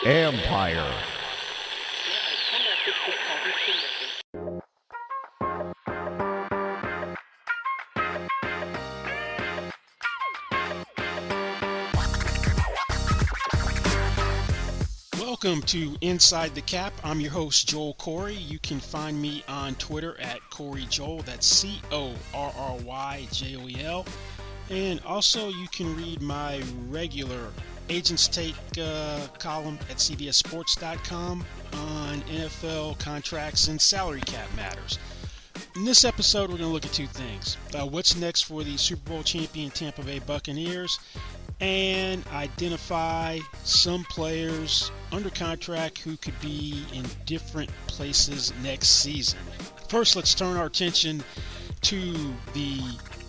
Empire. Welcome to Inside the Cap. I'm your host, Joel Corey. You can find me on Twitter at Corey Joel. That's CORRYJOEL. And also, you can read my regular Agents Take column at CBSSports.com on NFL contracts and salary cap matters. In this episode, we're going to look at two things. What's next for the Super Bowl champion Tampa Bay Buccaneers, and identify some players under contract who could be in different places next season. First, let's turn our attention to the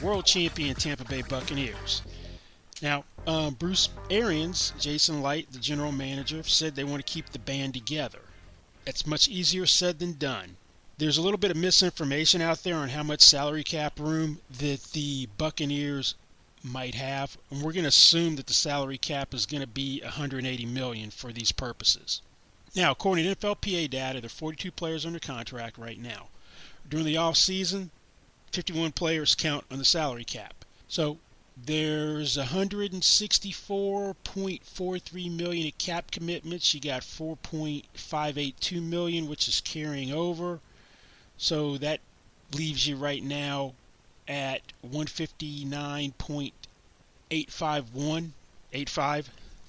world champion Tampa Bay Buccaneers. Now, Bruce Arians, Jason Light, the general manager, said they want to keep the band together. It's much easier said than done. There's a little bit of misinformation out there on how much salary cap room that the Buccaneers might have, and we're going to assume that the salary cap is going to be $180 million for these purposes. Now, according to NFLPA data, there are 42 players under contract right now. During the off-season, 51 players count on the salary cap. So there's $164.43 million in cap commitments. You got $4.582 million, which is carrying over. So that leaves you right now at 159.85185.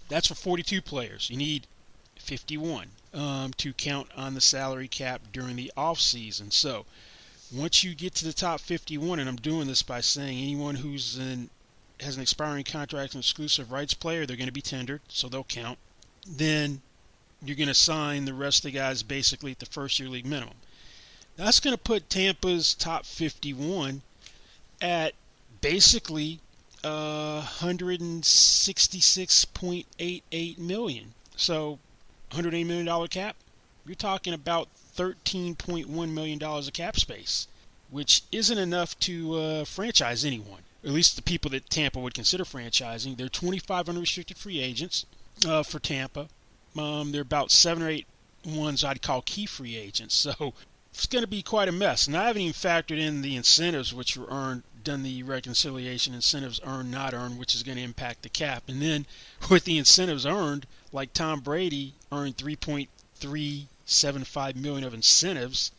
That's for 42 players. You need 51 to count on the salary cap during the off season. So once you get to the top 51, and I'm doing this by saying anyone has an expiring contract and exclusive rights player, they're going to be tendered, so they'll count. Then you're going to sign the rest of the guys basically at the first year league minimum. That's going to put Tampa's top 51 at basically $166.88 million. So $180 million cap, you're talking about $13.1 million of cap space, which isn't enough to franchise anyone, or at least the people that Tampa would consider franchising. There are 25 unrestricted free agents for Tampa. There are about 7 or 8 ones I'd call key free agents. So it's going to be quite a mess. And I haven't even factored in the incentives which were earned, done the reconciliation, incentives earned, not earned, which is going to impact the cap. And then with the incentives earned, like Tom Brady earned $3.375 million of incentives,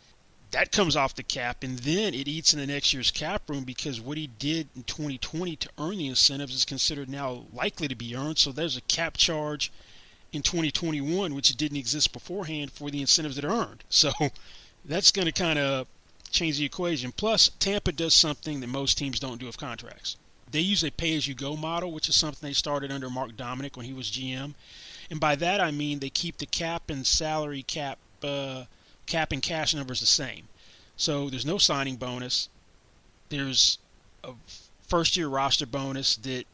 that comes off the cap, and then it eats into next year's cap room because what he did in 2020 to earn the incentives is considered now likely to be earned. So there's a cap charge in 2021 which didn't exist beforehand for the incentives that are earned. So that's going to kind of change the equation. Plus, Tampa does something that most teams don't do with contracts. They use a pay-as-you-go model, which is something they started under Mark Dominic when he was GM. And by that I mean they keep the cap and salary cap and cash numbers the same. So there's no signing bonus. There's a first-year roster bonus that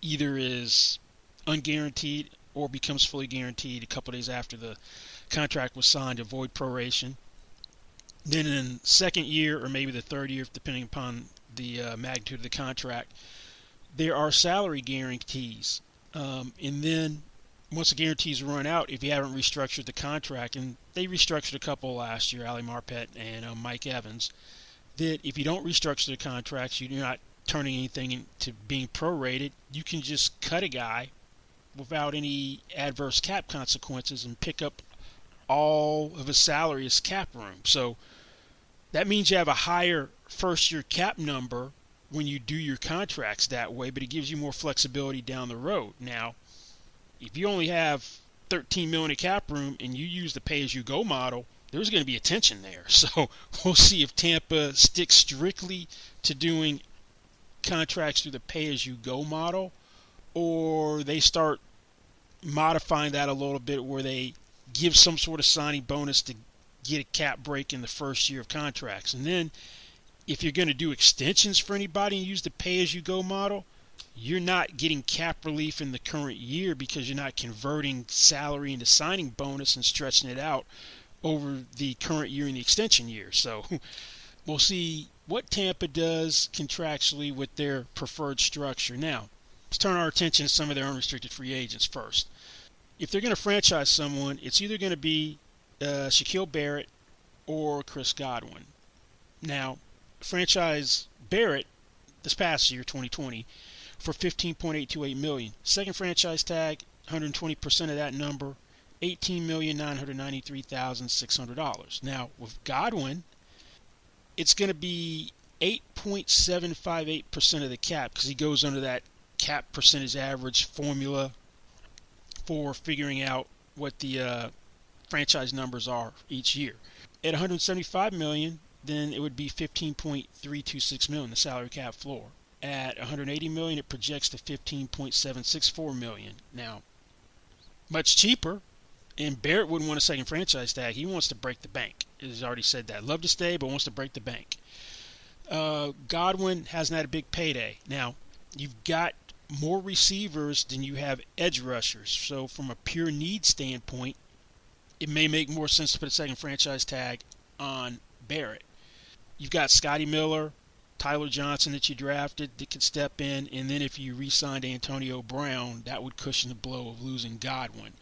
either is unguaranteed or becomes fully guaranteed a couple days after the contract was signed to avoid proration. Then in second year or maybe the third year, depending upon the magnitude of the contract, there are salary guarantees. And then once the guarantees run out, if you haven't restructured the contract, and they restructured a couple last year, Ali Marpet and Mike Evans, that if you don't restructure the contracts, you're not turning anything into being prorated, you can just cut a guy without any adverse cap consequences and pick up all of his salary as cap room. So that means you have a higher first-year cap number when you do your contracts that way, but it gives you more flexibility down the road. Now, if you only have $13 million in cap room and you use the pay-as-you-go model, there's going to be a tension there. So we'll see if Tampa sticks strictly to doing contracts through the pay-as-you-go model, or they start modifying that a little bit where they give some sort of signing bonus to get a cap break in the first year of contracts. And then if you're going to do extensions for anybody and use the pay-as-you-go model, you're not getting cap relief in the current year because you're not converting salary into signing bonus and stretching it out over the current year and the extension year. So we'll see what Tampa does contractually with their preferred structure. Now, let's turn our attention to some of their unrestricted free agents first. If they're going to franchise someone, it's either going to be Shaquille Barrett or Chris Godwin. Now, franchise Barrett this past year, 2020, for $15.828 million. Second franchise tag, 120% of that number, $18,993,600. Now, with Godwin, it's going to be 8.758% of the cap because he goes under that cap percentage average formula for figuring out what the franchise numbers are each year. At $175 million, then it would be $15.326 million, the salary cap floor. At $180 million, it projects to $15.764 million. Now, much cheaper, and Barrett wouldn't want a second franchise tag. He wants to break the bank. He's already said that. Love to stay, but wants to break the bank. Godwin hasn't had a big payday. Now, you've got more receivers than you have edge rushers. So from a pure need standpoint, it may make more sense to put a second franchise tag on Barrett. You've got Scotty Miller, Tyler Johnson that you drafted that could step in, and then if you re-signed Antonio Brown, that would cushion the blow of losing Godwin.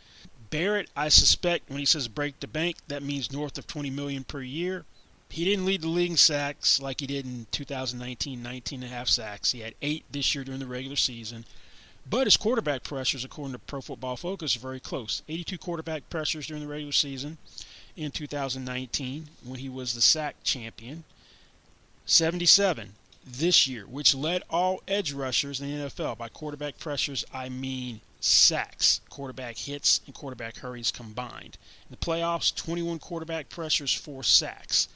Barrett, I suspect when he says break the bank, that means north of $20 million per year. He didn't lead the league in sacks like he did in 2019, 19.5 sacks. He had 8 this year during the regular season. But his quarterback pressures, according to Pro Football Focus, are very close. 82 quarterback pressures during the regular season in 2019 when he was the sack champion. 77 this year, which led all edge rushers in the NFL. By quarterback pressures, I mean sacks, quarterback hits, and quarterback hurries combined. In the playoffs, 21 quarterback pressures, 4 sacks.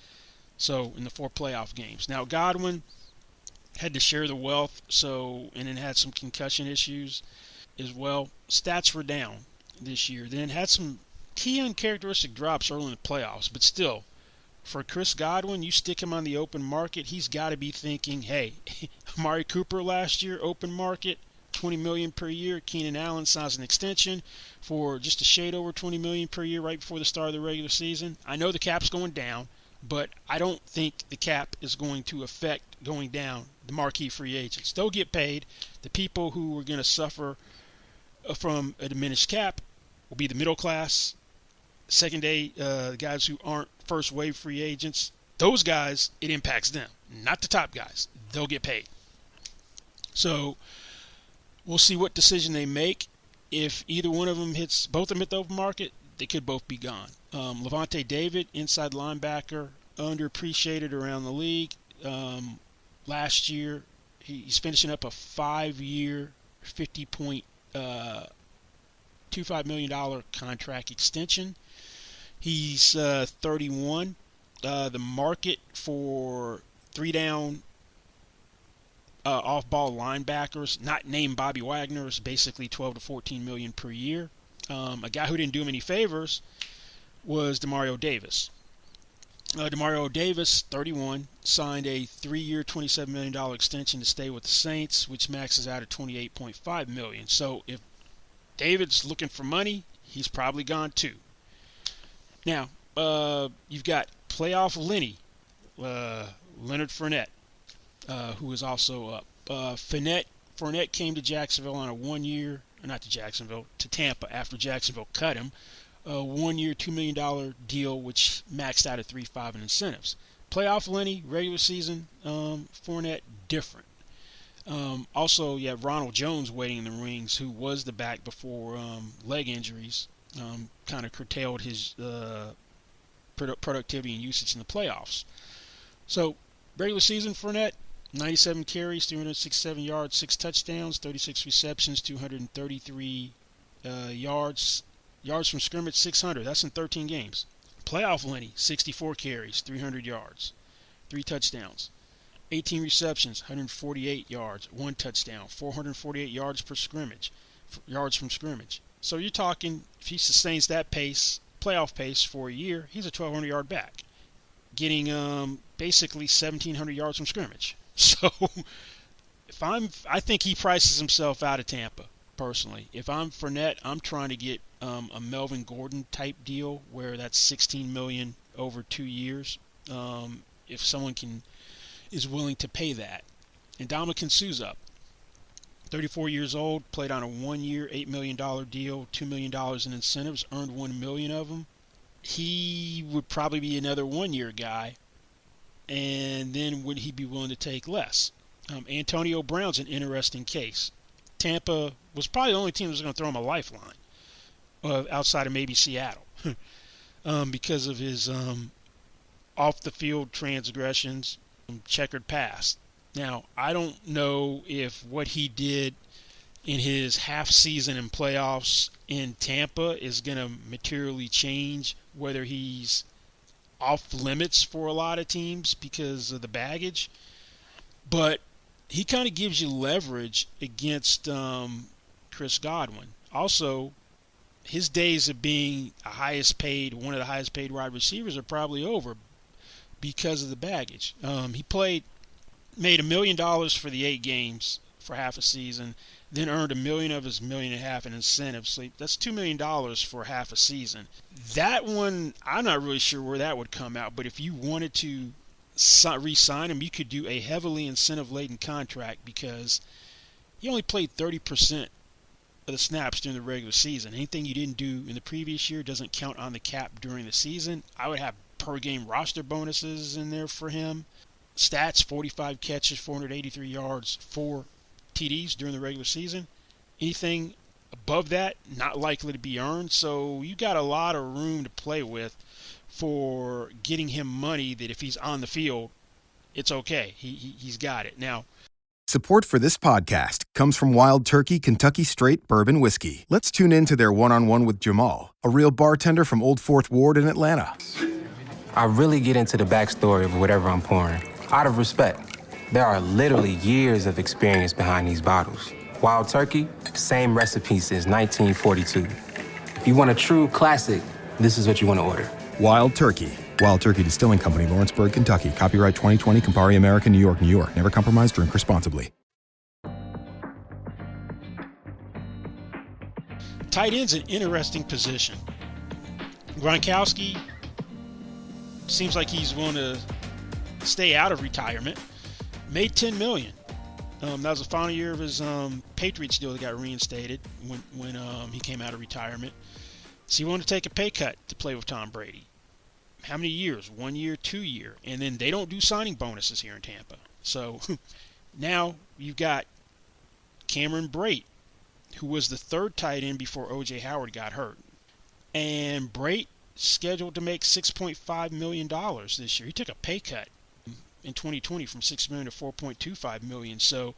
So in the 4 playoff games. Now Godwin had to share the wealth, and then had some concussion issues as well. Stats were down this year. Then had some key uncharacteristic drops early in the playoffs, but still, for Chris Godwin, you stick him on the open market, he's got to be thinking, hey, Amari Cooper last year, open market, $20 million per year. Keenan Allen signs an extension for just a shade over $20 million per year right before the start of the regular season. I know the cap's going down, but I don't think the cap is going to affect going down the marquee free agents. They'll get paid. The people who are going to suffer from a diminished cap will be the middle class, second day, guys who aren't first wave free agents. Those guys, it impacts them, not the top guys. They'll get paid. So we'll see what decision they make. If either one of them hits, both of them hit the open market, they could both be gone. Levante David, inside linebacker, underappreciated around the league. Last year, he's finishing up a 5-year, $50.25 million contract extension. He's 31. The market for 3-down off-ball linebackers, not named Bobby Wagner, is basically $12 to $14 million per year. A guy who didn't do him any favors was Demario Davis. Demario Davis, 31, signed a 3-year, $27 million extension to stay with the Saints, which maxes out at $28.5 million. So if David's looking for money, he's probably gone too. Now, you've got playoff Lenny, Leonard Fournette, who is also up. Fournette came to Jacksonville on a 1-year, not to Jacksonville, to Tampa after Jacksonville cut him. A 1-year, $2 million deal, which maxed out at $3.5 in incentives. Playoff Lenny, regular season, Fournette, different. Also, you have Ronald Jones waiting in the wings, who was the back before leg injuries. Kind of curtailed his productivity and usage in the playoffs. So, regular season Fournette, 97 carries, 367 yards, 6 touchdowns, 36 receptions, 233 yards. Yards from scrimmage, 600. That's in 13 games. Playoff Lenny, 64 carries, 300 yards, 3 touchdowns. 18 receptions, 148 yards, 1 touchdown, 448 yards per scrimmage, yards from scrimmage. So you're talking, if he sustains that pace, playoff pace for a year, he's a 1,200-yard back, getting basically 1,700 yards from scrimmage. So I think he prices himself out of Tampa, personally. If I'm Fournette, I'm trying to get a Melvin Gordon type deal where that's $16 million over 2 years. If someone is willing to pay that. And Ndamukong Suh's up. 34 years old, played on a 1-year, $8 million deal, $2 million in incentives, earned $1 million of them. He would probably be another 1-year guy, and then would he be willing to take less? Antonio Brown's an interesting case. Tampa was probably the only team that was going to throw him a lifeline, outside of maybe Seattle, because of his off-the-field transgressions, checkered past. Now, I don't know if what he did in his half season and playoffs in Tampa is going to materially change whether he's off limits for a lot of teams because of the baggage. But he kind of gives you leverage against Chris Godwin. Also, his days of being one of the highest paid wide receivers are probably over because of the baggage. He made $1 million for the 8 games for half a season, then earned $1 million of his $1.5 million in incentives. So that's $2 million for half a season. That one, I'm not really sure where that would come out, but if you wanted to re-sign him, you could do a heavily incentive-laden contract because he only played 30% of the snaps during the regular season. Anything you didn't do in the previous year doesn't count on the cap during the season. I would have per-game roster bonuses in there for him. Stats, 45 catches, 483 yards, 4 TDs during the regular season. Anything above that, not likely to be earned. So you got a lot of room to play with for getting him money that if he's on the field, it's okay. He's got it. Now, support for this podcast comes from Wild Turkey Kentucky Straight Bourbon Whiskey. Let's tune in to their one-on-one with Jamal, a real bartender from Old Fourth Ward in Atlanta. I really get into the backstory of whatever I'm pouring, out of respect. There are literally years of experience behind these bottles. Wild Turkey, same recipe since 1942. If you want a true classic, this is what you want to order. Wild Turkey. Wild Turkey Distilling Company, Lawrenceburg, Kentucky. Copyright 2020, Campari American, New York, New York. Never compromise, drink responsibly. tight end's an interesting position. Gronkowski seems like he's willing to stay out of retirement. Made $10 million. That was the final year of his Patriots deal that got reinstated when he came out of retirement. So he wanted to take a pay cut to play with Tom Brady. How many years? 1 year, 2 year. And then they don't do signing bonuses here in Tampa. So now you've got Cameron Brate, who was the third tight end before O.J. Howard got hurt. And Brate scheduled to make $6.5 million this year. He took a pay cut in 2020 from $6 million to $4.25 million. So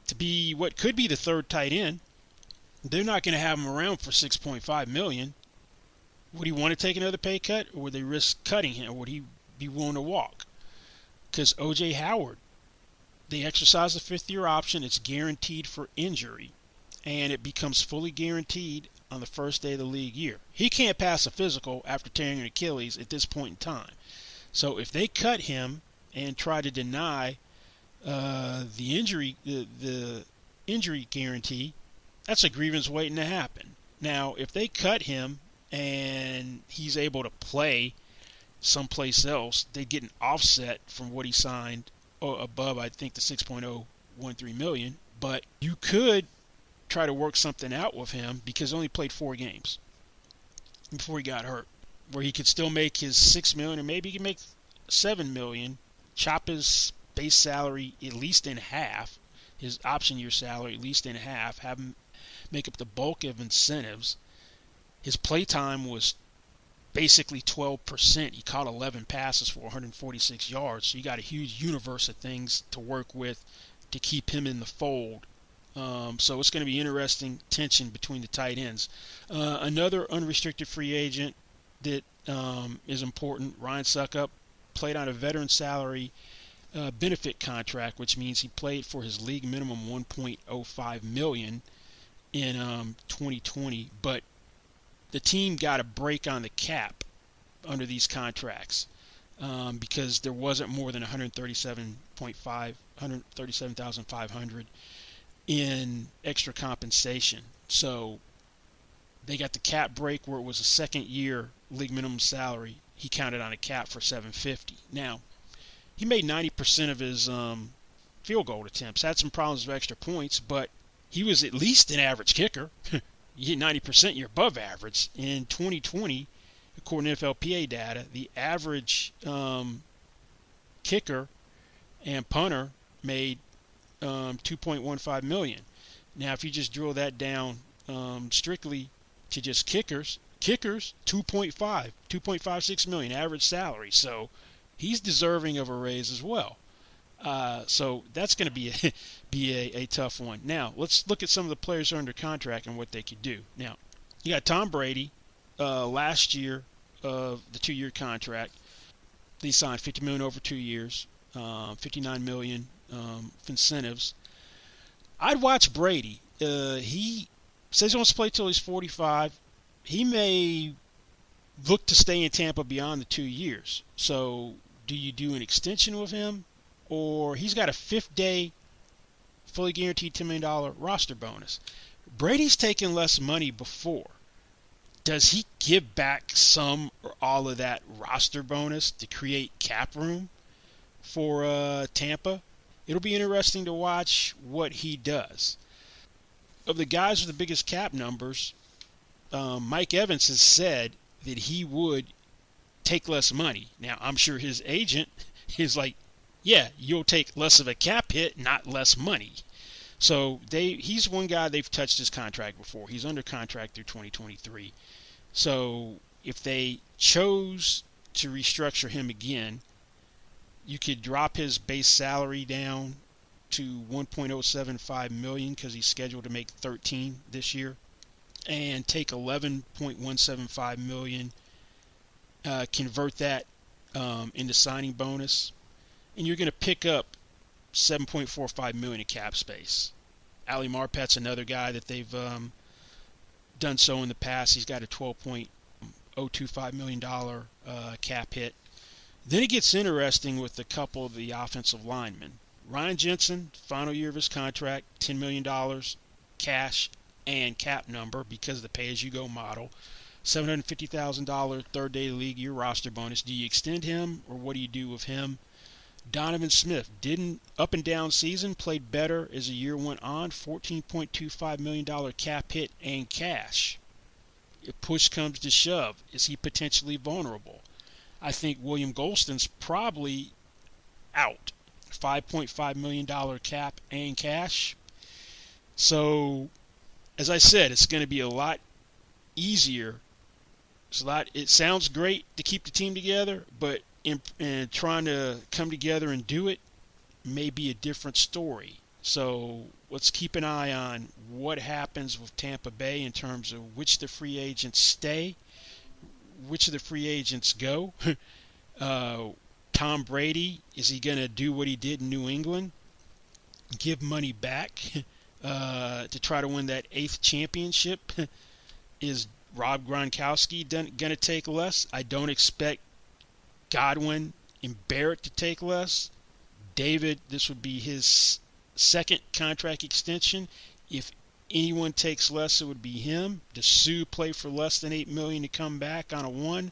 to be what could be the third tight end, they're not going to have him around for $6.5 million. Would he want to take another pay cut, or would they risk cutting him, or would he be willing to walk? Because O.J. Howard, they exercise the fifth-year option. It's guaranteed for injury, and it becomes fully guaranteed on the first day of the league year. He can't pass a physical after tearing an Achilles at this point in time. So if they cut him and try to deny the injury guarantee, that's a grievance waiting to happen. Now, if they cut him and he's able to play someplace else, they get an offset from what he signed above, I think, the $6.013 million. But you could try to work something out with him because he only played 4 games before he got hurt, where he could still make his $6 million, or maybe he could make $7 million, chop his base salary at least in half, his option year salary at least in half, have him make up the bulk of incentives. His play time was basically 12%. He caught 11 passes for 146 yards. So you got a huge universe of things to work with to keep him in the fold. So it's going to be interesting tension between the tight ends. Another unrestricted free agent that is important, Ryan Suckup, played on a veteran salary benefit contract, which means he played for his league minimum $1.05 million in 2020, but the team got a break on the cap under these contracts because there wasn't more than $137,500 in extra compensation. So they got the cap break where it was a second year league minimum salary. He counted on a cap for $750. Now, he made 90% of his field goal attempts. Had some problems with extra points, but he was at least an average kicker. You hit 90%, you're above average. In 2020, according to NFLPA data, the average kicker and punter made $2.15 million. Now, if you just drill that down strictly to just kickers, 2.56 million average salary. So he's deserving of a raise as well. So that's going to be a tough one. Now, let's look at some of the players who are under contract and what they could do. Now, you got Tom Brady last year of the 2-year contract. He signed $50 million over 2 years, $59 million for incentives. I'd watch Brady. He says he wants to play till he's 45. He may look to stay in Tampa beyond the 2 years. So do you do an extension with him? Or he's got a 5th-day, fully guaranteed $10 million roster bonus. Brady's taken less money before. Does he give back some or all of that roster bonus to create cap room for Tampa? It'll be interesting to watch what he does. Of the guys with the biggest cap numbers, Mike Evans has said that he would take less money. Now, I'm sure his agent is like, yeah, you'll take less of a cap hit, not less money. So he's one guy they've touched his contract before. He's under contract through 2023. So if they chose to restructure him again, you could drop his base salary down to $1.075 million because he's scheduled to make 13 this year, and take $11.175 million, convert that into signing bonus, and you're going to pick up $7.45 million in cap space. Ali Marpet's another guy that they've done so in the past. He's got a $12.025 million cap hit. Then it gets interesting with a couple of the offensive linemen. Ryan Jensen, final year of his contract, $10 million cash and cap number because of the pay-as-you-go model. $750,000 third-day league year roster bonus. Do you extend him, or what do you do with him? Donovan Smith didn't up and down season, played better as the year went on. $14.25 million cap hit and cash. If push comes to shove, is he potentially vulnerable? I think William Golston's probably out. $5.5 million cap and cash. So, as I said, it's going to be a lot easier. It sounds great to keep the team together, but in trying to come together and do it may be a different story. So let's keep an eye on what happens with Tampa Bay in terms of which of the free agents stay, which of the free agents go. Tom Brady, is he going to do what he did in New England? Give money back to try to win that 8th championship? Is Rob Gronkowski going to take less? I don't expect Godwin and Barrett to take less. David, this would be his 2nd contract extension. If anyone takes less, it would be him. Does Sue play for less than $8 million to come back on a 1?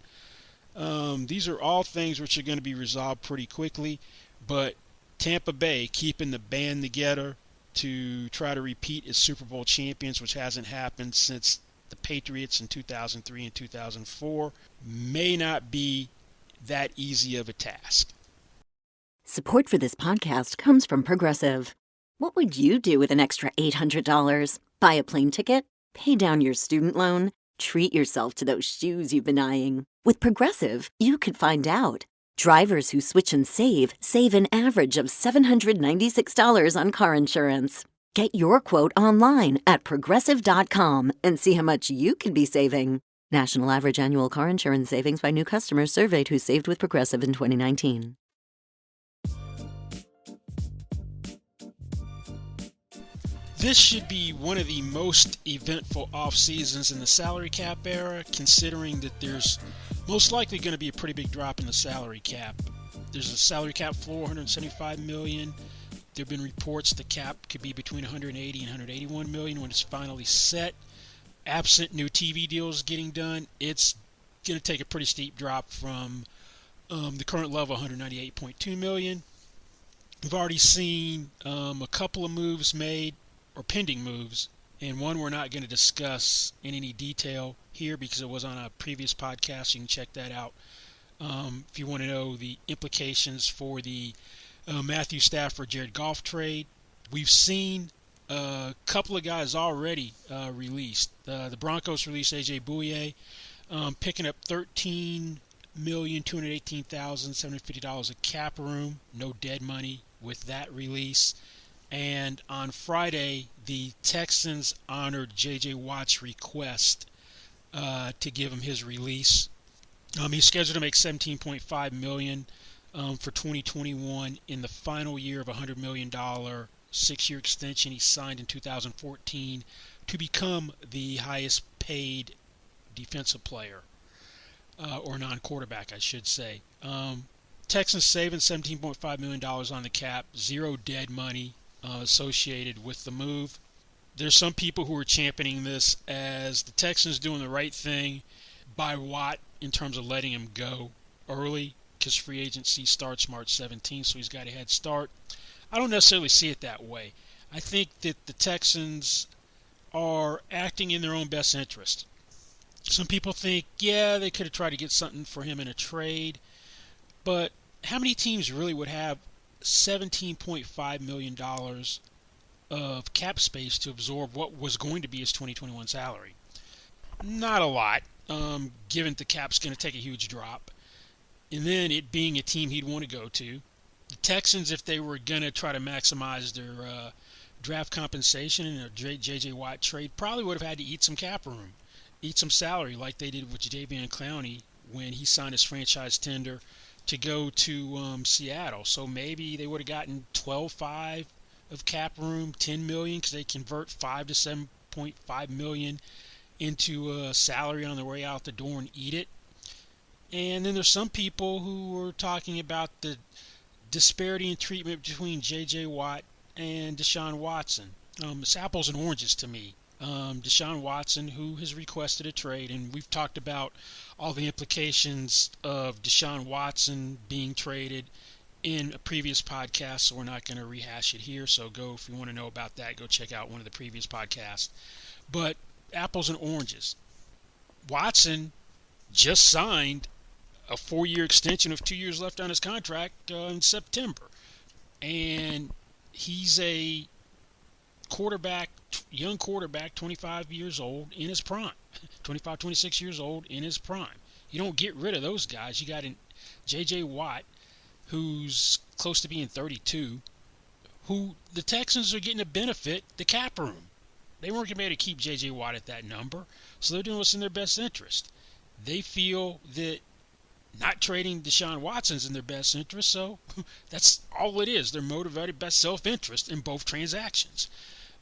These are all things which are going to be resolved pretty quickly. But Tampa Bay keeping the band together to try to repeat as Super Bowl champions, which hasn't happened since the Patriots in 2003 and 2004, may not be that easy of a task. Support for this podcast comes from Progressive. What would you do with an extra $800? Buy a plane ticket? Pay down your student loan? Treat yourself to those shoes you've been eyeing. With Progressive, you could find out. Drivers who switch and save an average of $796 on car insurance. Get your quote online at Progressive.com and see how much you could be saving. National average annual car insurance savings by new customers surveyed who saved with Progressive in 2019. This should be one of the most eventful off seasons in the salary cap era, considering that there's most likely going to be a pretty big drop in the salary cap. There's a salary cap floor, $175 million. There have been reports the cap could be between $180 and $181 million when it's finally set. Absent new TV deals getting done, it's going to take a pretty steep drop from the current level, $198.2 million. We've already seen a couple of moves made, or pending moves, and one we're not going to discuss in any detail here because it was on a previous podcast. You can check that out if you want to know the implications for the Matthew Stafford, Jared Goff trade. We've seen a couple of guys already released. The Broncos released A.J. Bouye, picking up $13,218,750 of cap room, no dead money with that release. And on Friday, the Texans honored J.J. Watt's request to give him his release. He's scheduled to make $17.5 million for 2021 in the final year of a $100 million six-year extension he signed in 2014 to become the highest paid defensive player, or non-quarterback, I should say. Texans saving $17.5 million on the cap, zero dead money associated with the move. There's some people who are championing this as the Texans doing the right thing by Watt in terms of letting him go early because free agency starts March 17th, so he's got a head start. I don't necessarily see it that way. I think that the Texans are acting in their own best interest. Some people think, yeah, they could have tried to get something for him in a trade, but how many teams really would have $17.5 million of cap space to absorb what was going to be his 2021 salary? Not a lot, given the cap's going to take a huge drop. And then it being a team he'd want to go to. The Texans, if they were going to try to maximize their draft compensation in a J.J. Watt trade, probably would have had to eat some cap room, eat some salary like they did with Jadeveon Clowney when he signed his franchise tender to go to Seattle. So maybe they would have gotten $12.5 of cap room, $10 million, because they convert $5 to $7.5 million into a salary on their way out the door and eat it. And then there's some people who were talking about the disparity in treatment between J.J. Watt and Deshaun Watson. It's apples and oranges to me. Deshaun Watson, who has requested a trade, and we've talked about all the implications of Deshaun Watson being traded in a previous podcast, so we're not going to rehash it here. So go, if you want to know about that, go check out one of the previous podcasts. But apples and oranges. Watson just signed a 4-year extension with 2 years left on his contract in September. And he's a quarterback, young quarterback, 25 years old in his prime. 25, 26 years old in his prime. You don't get rid of those guys. You got J.J. Watt, who's close to being 32, who the Texans are getting to benefit the cap room. They weren't going to be able to keep J.J. Watt at that number, so they're doing what's in their best interest. They feel that not trading Deshaun Watson's in their best interest, so that's all it is. They're motivated by self-interest in both transactions.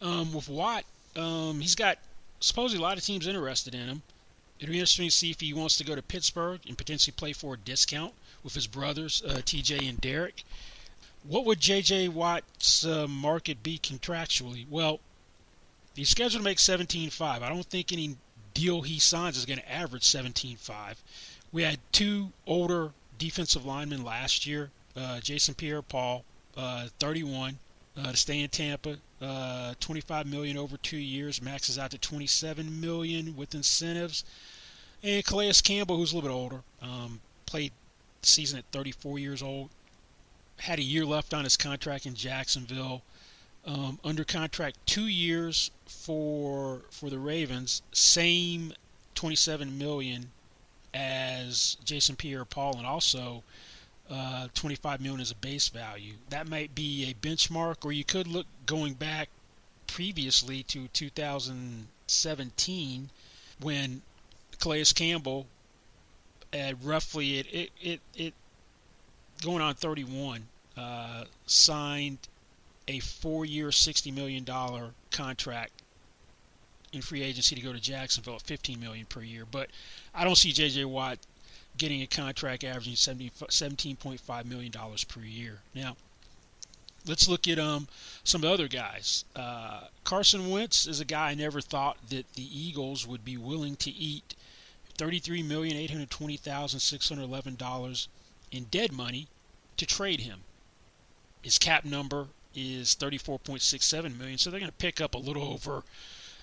With Watt, he's got supposedly a lot of teams interested in him. It'll be interesting to see if he wants to go to Pittsburgh and potentially play for a discount with his brothers, TJ and Derek. What would J.J. Watt's market be contractually? Well, he's scheduled to make $17.5. I don't think any deal he signs is going to average $17.5. We had two older defensive linemen last year, Jason Pierre-Paul, 31, to stay in Tampa, $25 million over 2 years, maxes out to $27 million with incentives. And Calais Campbell, who's a little bit older, played the season at 34 years old, had a year left on his contract in Jacksonville, under contract 2 years for the Ravens, same $27 million as Jason Pierre-Paul, and also $25 million as a base value. That might be a benchmark, or you could look going back previously to 2017 when Calais Campbell at roughly it going on 31 signed a 4-year $60 million contract in free agency to go to Jacksonville at $15 million per year. But I don't see J.J. Watt getting a contract averaging $17.5 million per year. Now, let's look at some of the other guys. Carson Wentz is a guy I never thought that the Eagles would be willing to eat $33,820,611 in dead money to trade him. His cap number is $34.67 million, so they're going to pick up a little over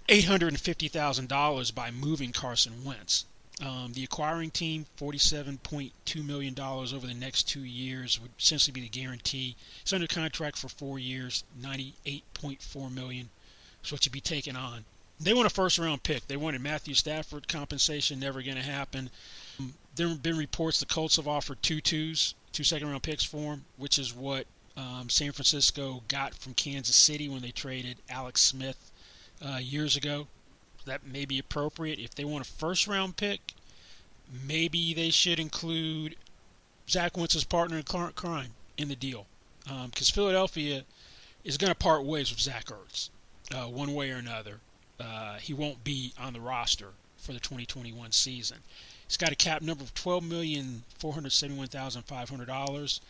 $850,000 by moving Carson Wentz. The acquiring team, $47.2 million over the next 2 years, would essentially be the guarantee. It's under contract for 4 years, $98.4 million is what you'd be taking on. They want a first-round pick. They wanted Matthew Stafford compensation, never going to happen. There have been reports the Colts have offered two second-round picks for him, which is what San Francisco got from Kansas City when they traded Alex Smith years ago. That may be appropriate. If they want a first-round pick, maybe they should include Zach Wentz's partner in crime in the deal, because Philadelphia is going to part ways with Zach Ertz one way or another. He won't be on the roster for the 2021 season. He's got a cap number of $12,471,500.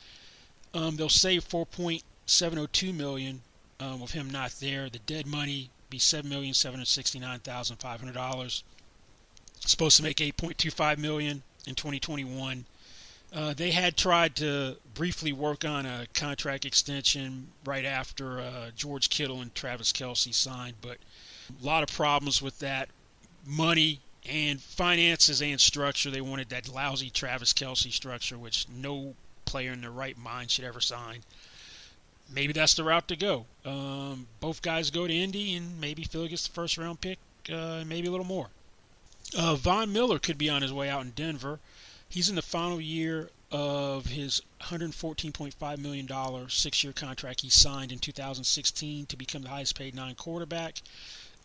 They'll save $4.702 million with him not there. The dead money be $7,769,500. Supposed to make $8.25 million in 2021. They had tried to briefly work on a contract extension right after George Kittle and Travis Kelce signed, but a lot of problems with that. Money and finances and structure. They wanted that lousy Travis Kelce structure, which no player in their right mind should ever sign. Maybe that's the route to go. Both guys go to Indy, and maybe Philly gets the first-round pick, maybe a little more. Von Miller could be on his way out in Denver. He's in the final year of his $114.5 million six-year contract he signed in 2016 to become the highest-paid non-quarterback.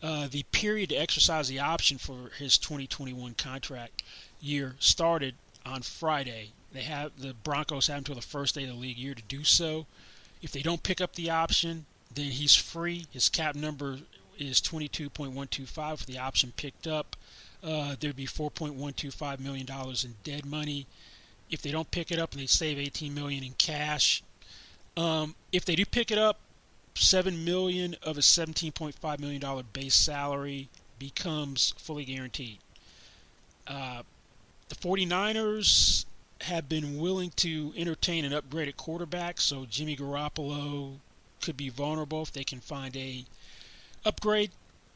The period to exercise the option for his 2021 contract year started on Friday. The Broncos have until the first day of the league year to do so. If they don't pick up the option, then he's free. His cap number is $22.125 for the option picked up. There'd be $4.125 million in dead money. If they don't pick it up, and they save $18 million in cash. If they do pick it up, $7 million of a $17.5 million base salary becomes fully guaranteed. The 49ers have been willing to entertain an upgraded quarterback, so Jimmy Garoppolo could be vulnerable if they can find a upgrade.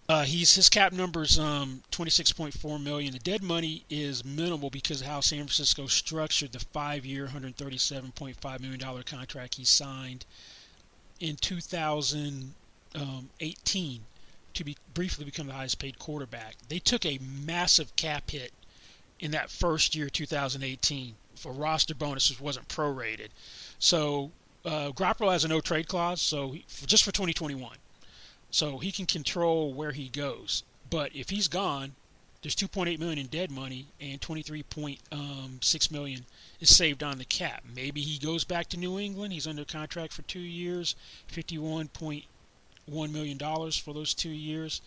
His cap number is $26.4 million. The dead money is minimal because of how San Francisco structured the 5-year, $137.5 million contract he signed in 2018 to briefly become the highest-paid quarterback. They took a massive cap hit in that first year, 2018, for roster bonuses wasn't prorated. So Garoppolo has a no-trade clause, so just for 2021. So he can control where he goes. But if he's gone, there's $2.8 million in dead money, and $23.6 million is saved on the cap. Maybe he goes back to New England. He's under contract for 2 years, $51.1 million for those 2 years.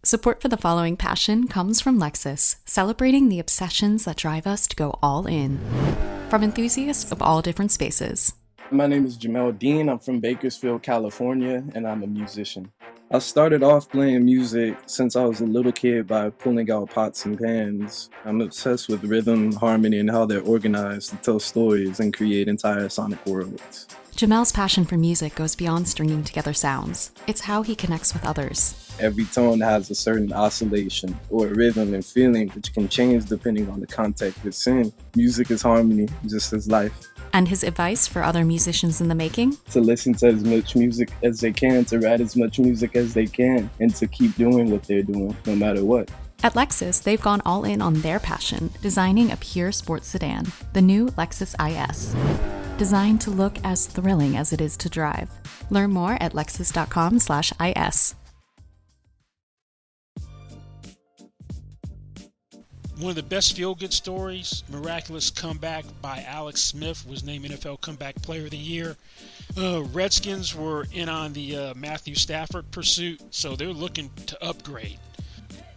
Support for the following passion comes from Lexus, celebrating the obsessions that drive us to go all in. From enthusiasts of all different spaces. My name is Jamel Dean. I'm from Bakersfield, California, and I'm a musician. I started off playing music since I was a little kid by pulling out pots and pans. I'm obsessed with rhythm, harmony, and how they're organized to tell stories and create entire sonic worlds. Jamel's passion for music goes beyond stringing together sounds. It's how he connects with others. Every tone has a certain oscillation or rhythm and feeling which can change depending on the context it's in. Music is harmony, just as life. And his advice for other musicians in the making? To listen to as much music as they can, to write as much music as they can, and to keep doing what they're doing, no matter what. At Lexus, they've gone all in on their passion, designing a pure sports sedan, the new Lexus IS. Designed to look as thrilling as it is to drive. Learn more at lexus.com/IS. One of the best feel-good stories, miraculous comeback by Alex Smith, was named NFL Comeback Player of the Year. Redskins were in on the Matthew Stafford pursuit, so they're looking to upgrade.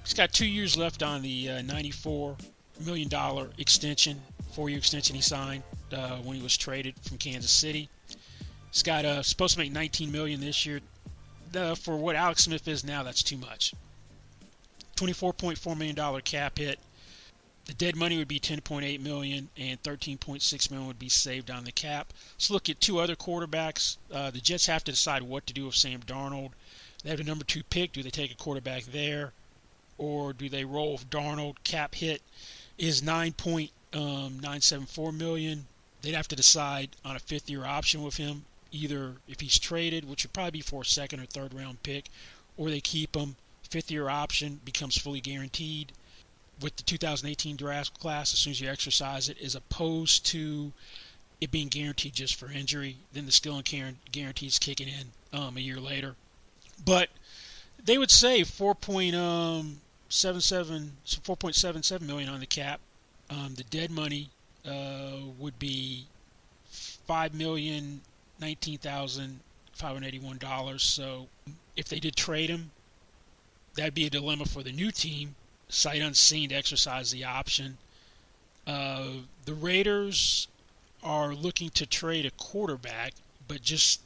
He's got 2 years left on the $94 million extension, 4-year extension he signed when he was traded from Kansas City. He's got supposed to make $19 million this year. For what Alex Smith is now, that's too much. $24.4 million cap hit. The dead money would be $10.8 million, and $13.6 million would be saved on the cap. Let's look at two other quarterbacks. The Jets have to decide what to do with Sam Darnold. They have the number 2 pick. Do they take a quarterback there, or do they roll with Darnold? Cap hit is $9.974 million. They'd have to decide on a 5th-year option with him, either if he's traded, which would probably be for a 2nd or 3rd round pick, or they keep him. 5th-year option becomes fully guaranteed with the 2018 draft class as soon as you exercise it, as opposed to it being guaranteed just for injury. Then the skill and guarantees kicking in a year later. But they would save $4.77 million on the cap. The dead money would be $5,019,581. So if they did trade him, that'd be a dilemma for the new team, sight unseen, to exercise the option. The Raiders are looking to trade a quarterback, but just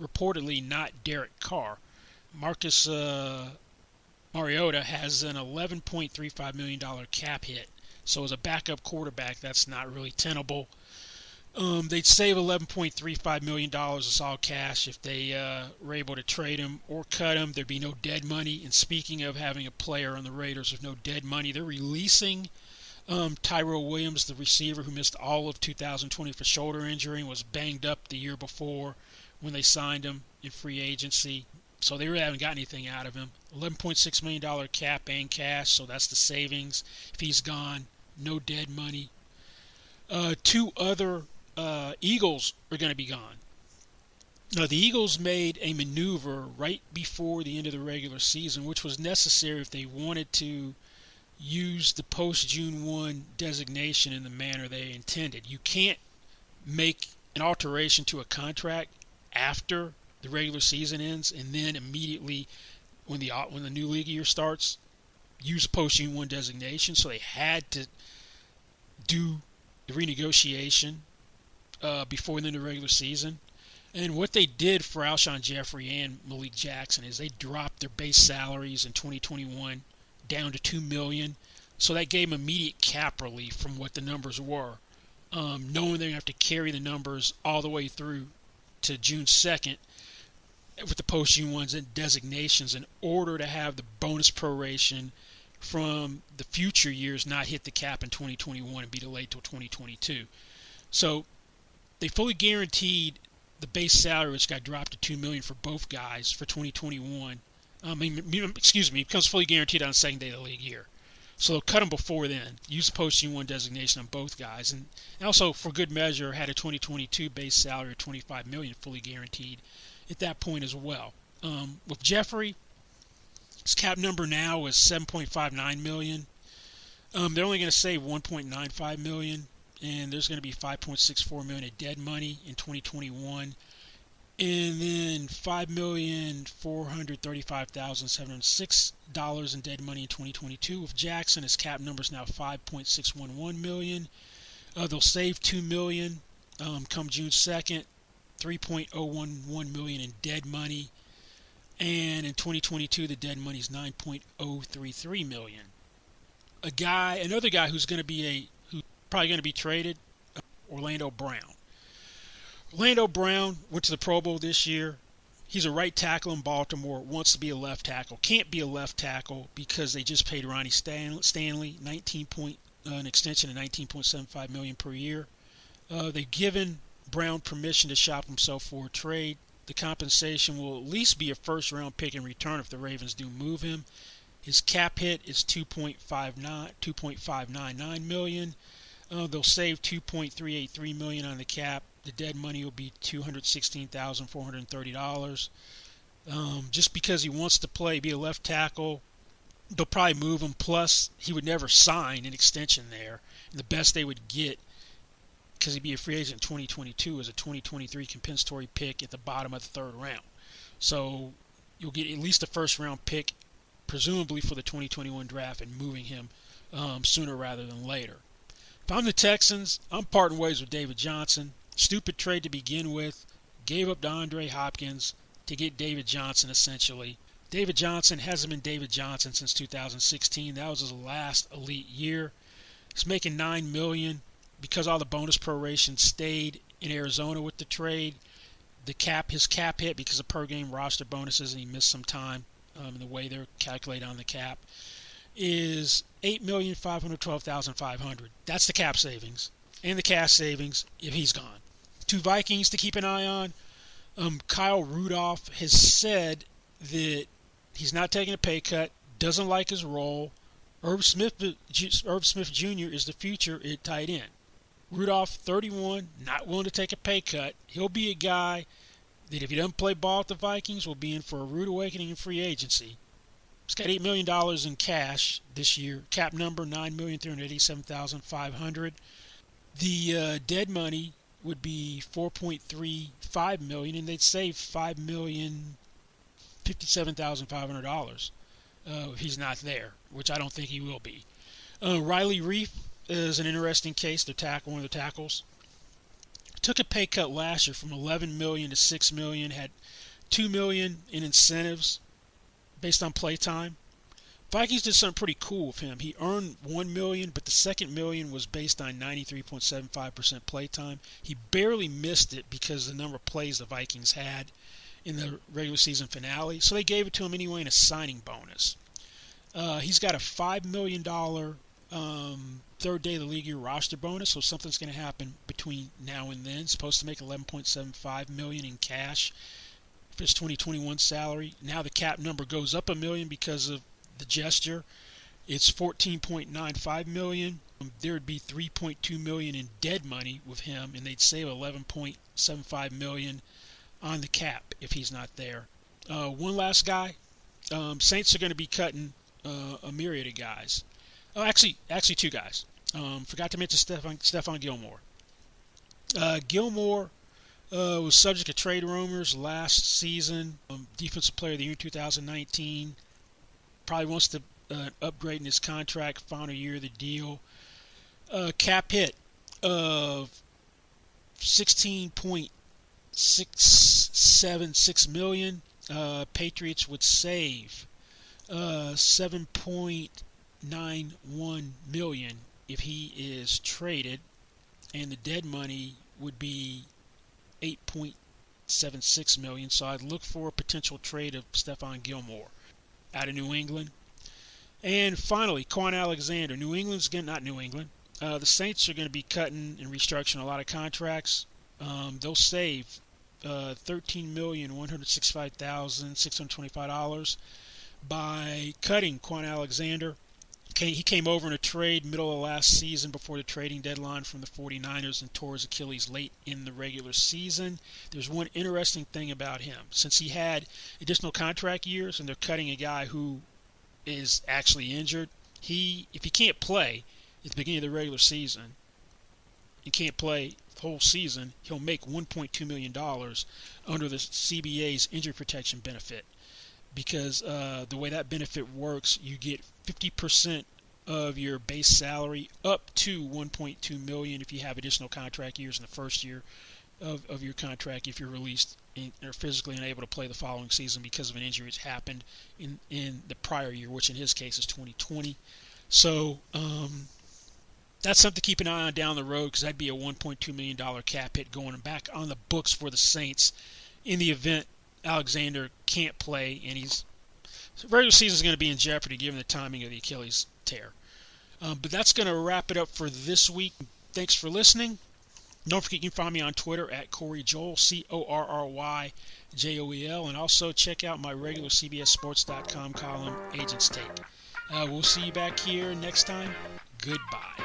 reportedly not Derek Carr. Marcus Mariota has an $11.35 million cap hit. So as a backup quarterback, that's not really tenable. They'd save $11.35 million of solid cash if they were able to trade him or cut him. There'd be no dead money. And speaking of having a player on the Raiders with no dead money, they're releasing Tyrell Williams, the receiver who missed all of 2020 for shoulder injury and was banged up the year before when they signed him in free agency. So they really haven't got anything out of him. $11.6 million cap and cash, so that's the savings. If he's gone, no dead money. Two other Eagles are going to be gone. Now, the Eagles made a maneuver right before the end of the regular season, which was necessary if they wanted to use the post-June 1 designation in the manner they intended. You can't make an alteration to a contract after the regular season ends and then immediately when the new league year starts use a post-June 1 designation. So they had to do the renegotiation before the end of the regular season. And what they did for Alshon Jeffrey and Malik Jackson is they dropped their base salaries in 2021 down to $2 million. So that gave them immediate cap relief from what the numbers were, knowing they're going to have to carry the numbers all the way through to June 2nd with the post-June 1 designations in order to have the bonus proration from the future years not hit the cap in 2021 and be delayed till 2022. So they fully guaranteed the base salary, which got dropped to $2 million for both guys for 2021. It becomes fully guaranteed on the second day of the league year. So they'll cut them before then. Use the post-June 1 designation on both guys. And also, for good measure, had a 2022 base salary of $25 million fully guaranteed at that point as well. With Jeffrey, his cap number now is $7.59 million. They're only going to save $1.95 million, and there's going to be $5.64 million in dead money in 2021, and then $5,435,706 in dead money in 2022. With Jackson, his cap number is now $5.611 million. They'll save $2 million come June 2nd, $3.011 million in dead money. And in 2022, the dead money is $9.033 million. Another guy who's probably going to be traded, Orlando Brown. Orlando Brown went to the Pro Bowl this year. He's a right tackle in Baltimore, wants to be a left tackle. Can't be a left tackle because they just paid Ronnie Stanley an extension of $19.75 million per year. They've given Brown permission to shop himself for a trade. The compensation will at least be a first-round pick in return if the Ravens do move him. His cap hit is $2.599 million. They'll save $2.383 million on the cap. The dead money will be $216,430. Just because he wants to be a left tackle, they'll probably move him. Plus, he would never sign an extension there. And the best they would get, because he'd be a free agent in 2022, is a 2023 compensatory pick at the bottom of the third round. So you'll get at least a first-round pick, presumably for the 2021 draft, and moving him sooner rather than later. If I'm the Texans, I'm parting ways with David Johnson. Stupid trade to begin with. Gave up DeAndre Hopkins to get David Johnson, essentially. David Johnson hasn't been David Johnson since 2016. That was his last elite year. He's making $9 million because all the bonus proration stayed in Arizona with the trade. His cap hit because of per game roster bonuses, and he missed some time in the way they're calculated on the cap, is $8,512,500. That's the cap savings and the cash savings if he's gone. 2 Vikings to keep an eye on. Kyle Rudolph has said that he's not taking a pay cut, doesn't like his role. Irv Smith Jr. is the future at tight end. Rudolph, 31, not willing to take a pay cut. He'll be a guy that if he doesn't play ball at the Vikings will be in for a rude awakening in free agency. He's got $8 million in cash this year. Cap number, $9,387,500. The dead money would be $4.35 million, and they'd save $5,057,500 if he's not there, which I don't think he will be. Riley Reif is an interesting case. One of the tackles. Took a pay cut last year from $11 million to $6 million. Had $2 million in incentives based on play time. Vikings did something pretty cool with him. He earned $1 million, but the second $1 million was based on 93.75% play time. He barely missed it because of the number of plays the Vikings had in the regular season finale. So they gave it to him anyway in a signing bonus. He's got a $5 million third day of the league year roster bonus, so something's going to happen between now and then. Supposed to make $11.75 million in cash for his 2021 salary. Now the cap number goes up $1 million because of the gesture. It's $14.95 million. There would be $3.2 million in dead money with him, and they'd save $11.75 million on the cap if he's not there. One last guy. Saints are going to be cutting a myriad of guys. Oh, actually 2 guys. Forgot to mention Stephon Gilmore. Gilmore was subject to trade rumors last season. Defensive Player of the Year 2019. Probably wants to upgrade in his contract, final year of the deal. Cap hit of $16.676 million. Patriots would save $7.91 million if he is traded, and the dead money would be $8.76 million. So I'd look for a potential trade of Stephon Gilmore out of New England. And finally, Quan Alexander. The Saints are going to be cutting and restructuring a lot of contracts. They'll save $13,165,625 by cutting Quan Alexander. He came over in a trade middle of last season before the trading deadline from the 49ers and tore his Achilles late in the regular season. There's one interesting thing about him. Since he had additional contract years and they're cutting a guy who is actually injured, if he can't play at the beginning of the regular season and can't play the whole season, he'll make $1.2 million under the CBA's injury protection benefit. Because the way that benefit works, you get 50% of your base salary up to $1.2 million if you have additional contract years in the first year of your contract if you're released or physically unable to play the following season because of an injury that's happened in the prior year, which in his case is 2020. So that's something to keep an eye on down the road because that'd be a $1.2 million cap hit going back on the books for the Saints in the event Alexander can't play, and regular season is going to be in jeopardy given the timing of the Achilles tear. But that's going to wrap it up for this week. Thanks for listening. Don't forget you can find me on Twitter at Corey Joel, CorryJoel, and also check out my regular CBSSports.com column, Agents Take. We'll see you back here next time. Goodbye.